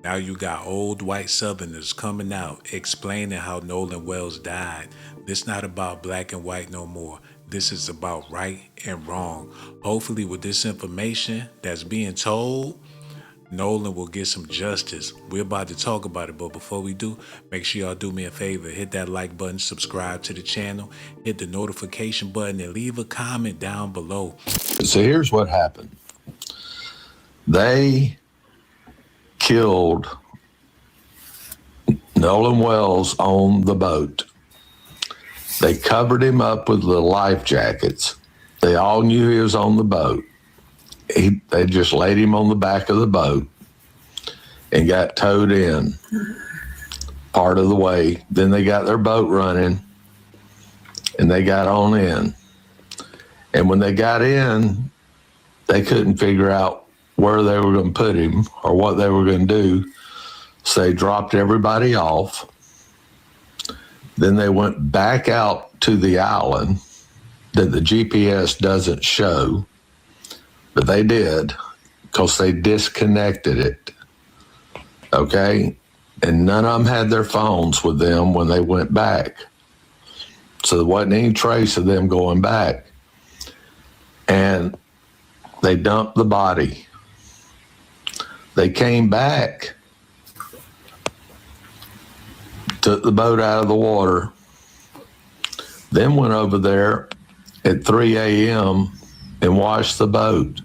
Now you got old white Southerners coming out explaining how Nolan Wells died. This not about black and white no more. This is about right and wrong. Hopefully with this information that's being told, Nolan will get some justice. We're about to talk about it, but before we do, make sure y'all do me a favor. Hit that like button, subscribe to the channel, hit the notification button, and leave a comment down below. So here's what happened. They killed Nolan Wells on the boat. They covered him up with the life jackets. They all knew he was on the boat. They just laid him on the back of the boat and got towed in part of the way. Then they got their boat running and they got on in. And when they got in, they couldn't figure out where they were going to put him or what they were going to do. So they dropped everybody off. Then they went back out to the island that the GPS doesn't show, but they did because they disconnected it. Okay? And none of them had their phones with them when they went back. So there wasn't any trace of them going back. And they dumped the body. They came back, took the boat out of the water, then went over there at 3 a.m. and washed the boat,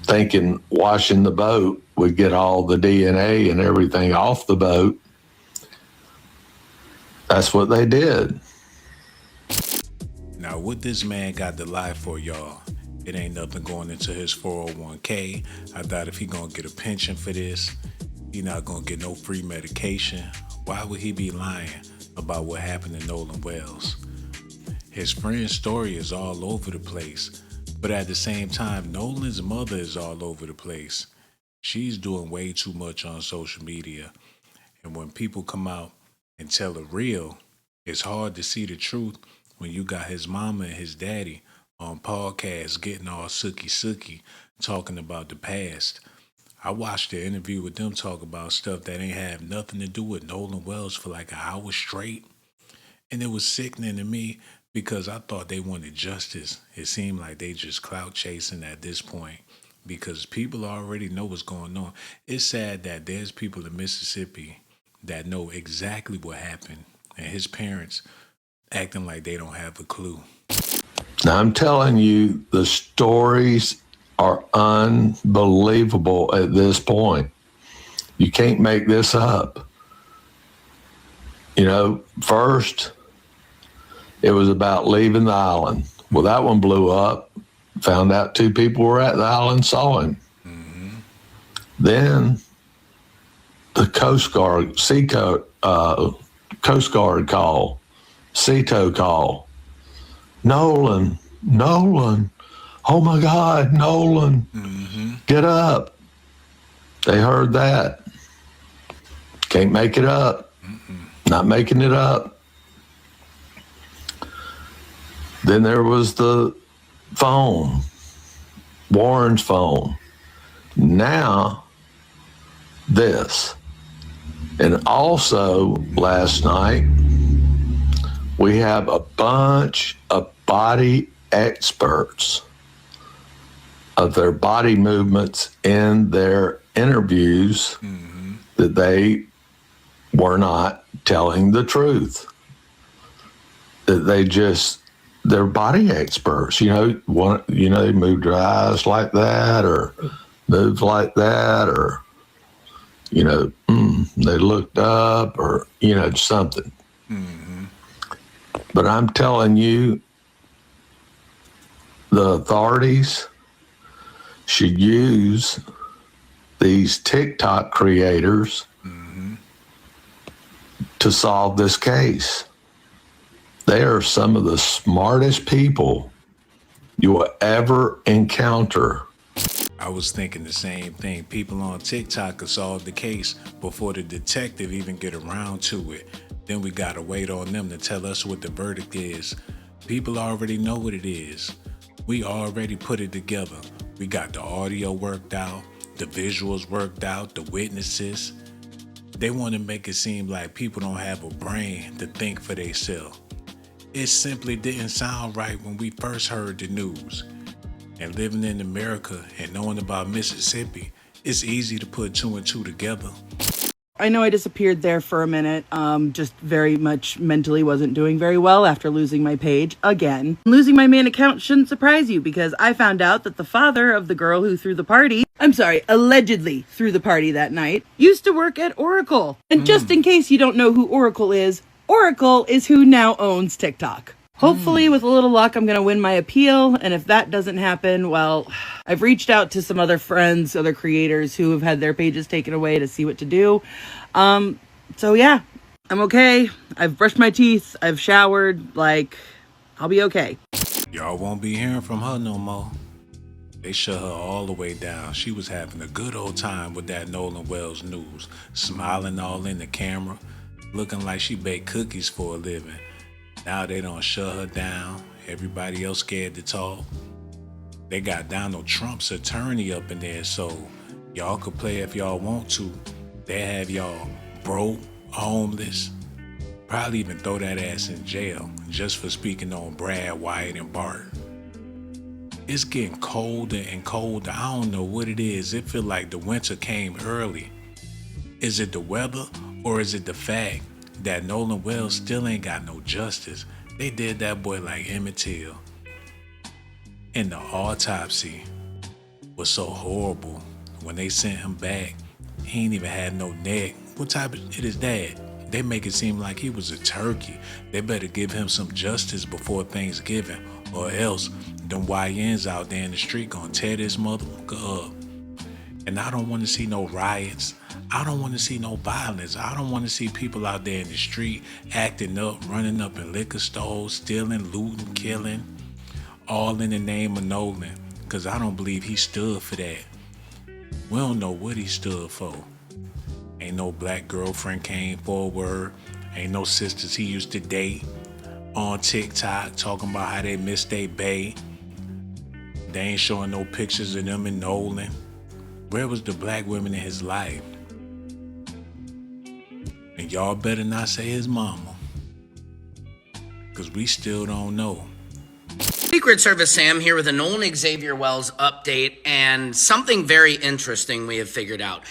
thinking washing the boat would get all the DNA and everything off the boat. That's what they did. Now, what this man got to lie for, y'all? It ain't nothing going into his 401k. I doubt if he gonna get a pension for this. He not gonna get no free medication. Why would he be lying about what happened to Nolan Wells? His friend's story is all over the place, but at the same time, Nolan's mother is all over the place. She's doing way too much on social media, and when people come out and tell the real, it's hard to see the truth when you got his mama and his daddy on podcasts getting all sooky talking about the past. I watched the interview with them talk about stuff that ain't have nothing to do with Nolan Wells for like an hour straight. And it was sickening to me because I thought they wanted justice. It seemed like they just clout chasing at this point because people already know what's going on. It's sad that there's people in Mississippi that know exactly what happened and his parents acting like they don't have a clue. Now, I'm telling you, the stories are unbelievable at this point. You can't make this up. You know, first, it was about leaving the island. Well, that one blew up. Found out 2 people were at the island, saw him. Mm-hmm. Then the Coast Guard, Coast Guard call, SATO call. Nolan, oh my God, Nolan, get up. They heard that. Can't make it up. Not making it up. Then there was the phone, Warren's phone. Now, this. And also, last night, we have a bunch of body experts of their body movements in their interviews that they were not telling the truth. That they're body experts. You know, they moved their eyes like that or moved like that or, they looked up or, something. But I'm telling you, the authorities should use these TikTok creators to solve this case. They are some of the smartest people you will ever encounter. I was thinking the same thing. People on TikTok could solve the case before the detective even get around to it. Then we gotta wait on them to tell us what the verdict is. People already know what it is. We already put it together. We got the audio worked out. the visuals worked out, the witnesses. They want to make it seem like people don't have a brain to think for themselves. It simply didn't sound right when we first heard the news. And living in America and knowing about Mississippi, it's easy to put two and two together. I know I disappeared there for a minute. Just very much mentally wasn't doing very well after losing my page again. Losing my main account shouldn't surprise you because I found out that the father of the girl who allegedly threw the party that night, used to work at Oracle. And just in case you don't know who Oracle is who now owns TikTok. Hopefully, with a little luck, I'm going to win my appeal. And if that doesn't happen, well, I've reached out to some other friends, other creators who have had their pages taken away to see what to do. So yeah, I'm okay. I've brushed my teeth. I've showered. I'll be okay. Y'all won't be hearing from her no more. They shut her all the way down. She was having a good old time with that Nolan Wells news, smiling all in the camera, looking like she baked cookies for a living. Now they don't shut her down. Everybody else scared to talk. They got Donald Trump's attorney up in there, so y'all could play if y'all want to. They have y'all broke, homeless, probably even throw that ass in jail just for speaking on Brad, Wyatt, and Bart. It's getting colder and colder. I don't know what it is. It feel like the winter came early. Is it the weather or is it the fact that Nolan Wells still ain't got no justice? They did that boy like Emmett Till. And the autopsy was so horrible. When they sent him back, he ain't even had no neck. What type of shit is that? They make it seem like he was a turkey. They better give him some justice before Thanksgiving, or else them YNs out there in the street gonna tear this motherfucker up. And I don't want to see no riots. I don't want to see no violence. I don't want to see people out there in the street acting up, running up in liquor stores, stealing, looting, killing, all in the name of Nolan, because I don't believe he stood for that. We don't know what he stood for. Ain't no black girlfriend came forward. Ain't no sisters he used to date on TikTok talking about how they missed their bae. They ain't showing no pictures of them and Nolan. Where was the black women in his life? And y'all better not say his mama, because we still don't know. Secret Service Sam here with a Nolan Xavier Wells update and something very interesting we have figured out.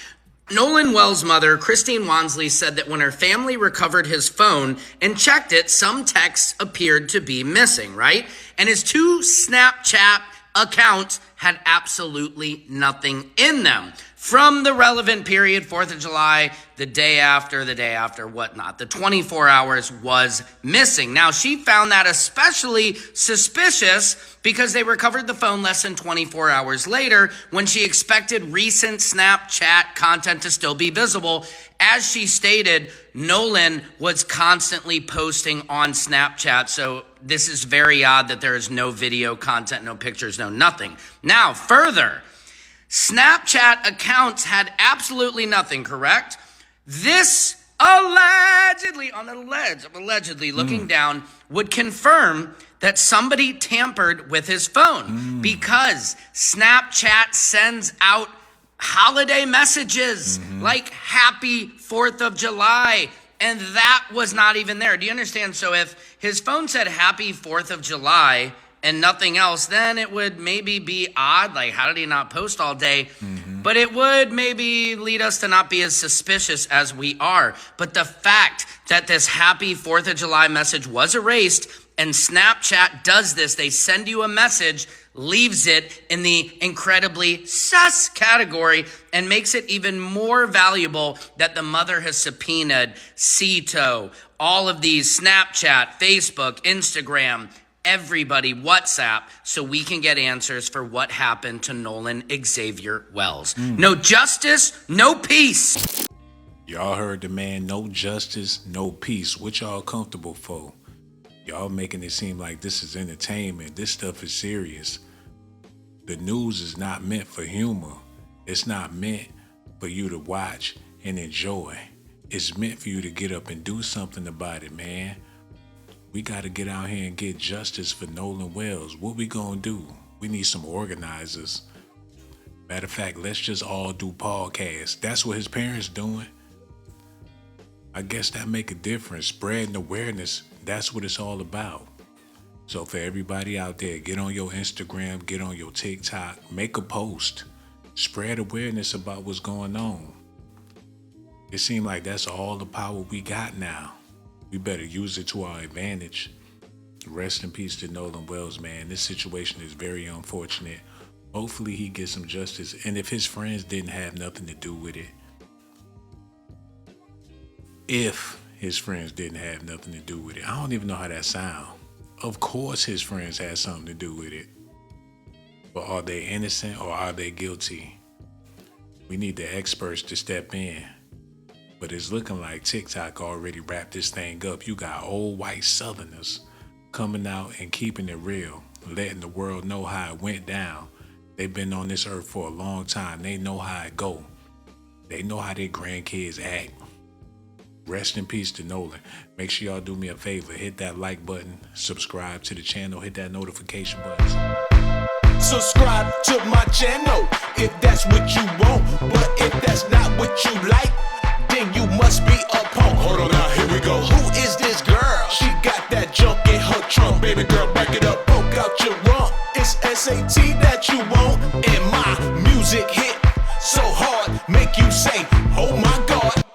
Nolan Wells' mother, Christine Wansley, said that when her family recovered his phone and checked it, some texts appeared to be missing, right? And his 2 Snapchat accounts had absolutely nothing in them. From the relevant period, 4th of July, the day after, whatnot. The 24 hours was missing. Now, she found that especially suspicious because they recovered the phone less than 24 hours later when she expected recent Snapchat content to still be visible. As she stated, Nolan was constantly posting on Snapchat, so this is very odd that there is no video content, no pictures, no nothing. Now, further, Snapchat accounts had absolutely nothing, correct? This allegedly, on the ledge of allegedly looking down, would confirm that somebody tampered with his phone because Snapchat sends out holiday messages like Happy 4th of July, and that was not even there. Do you understand? So if his phone said Happy 4th of July and nothing else, then it would maybe be odd. Like, how did he not post all day? But it would maybe lead us to not be as suspicious as we are. But the fact that this Happy 4th of July message was erased, and Snapchat does this, they send you a message, leaves it in the incredibly sus category, and makes it even more valuable that the mother has subpoenaed S.A.T, all of these Snapchat, Facebook, Instagram, everybody, WhatsApp, so we can get answers for what happened to Nolan Xavier Wells. No justice, no peace. Y'all heard the man, no justice, no peace. What y'all comfortable for? Y'all making it seem like this is entertainment. This stuff is serious. The news is not meant for humor. It's not meant for you to watch and enjoy. It's meant for you to get up and do something about it, man. We got to get out here and get justice for Nolan Wells. What we gonna do? We need some organizers. Matter of fact, let's just all do podcasts. That's what his parents doing. I guess that make a difference. Spreading awareness, that's what it's all about. So for everybody out there, get on your Instagram, get on your TikTok, make a post. Spread awareness about what's going on. It seems like that's all the power we got now. We better use it to our advantage. Rest in peace to Nolan Wells, man. This situation is very unfortunate. Hopefully he gets some justice. And if his friends didn't have nothing to do with it, if his friends didn't have nothing to do with it, I don't even know how that sounds. Of course his friends had something to do with it. But are they innocent or are they guilty? We need the experts to step in. But it's looking like TikTok already wrapped this thing up. You got old white Southerners coming out and keeping it real, letting the world know how it went down. They've been on this earth for a long time. They know how it go. They know how their grandkids act. Rest in peace to Nolan. Make sure y'all do me a favor. Hit that like button. Subscribe to the channel. Hit that notification button. Subscribe to my channel if that's what you want. But if that's not what you like, then you must be a punk. Hold on now, here we go. Who is this girl? She got that junk in her trunk. Baby girl, back it up, poke out your rump. It's S.A.T that you want. And my music hit so hard, make you say, oh my God.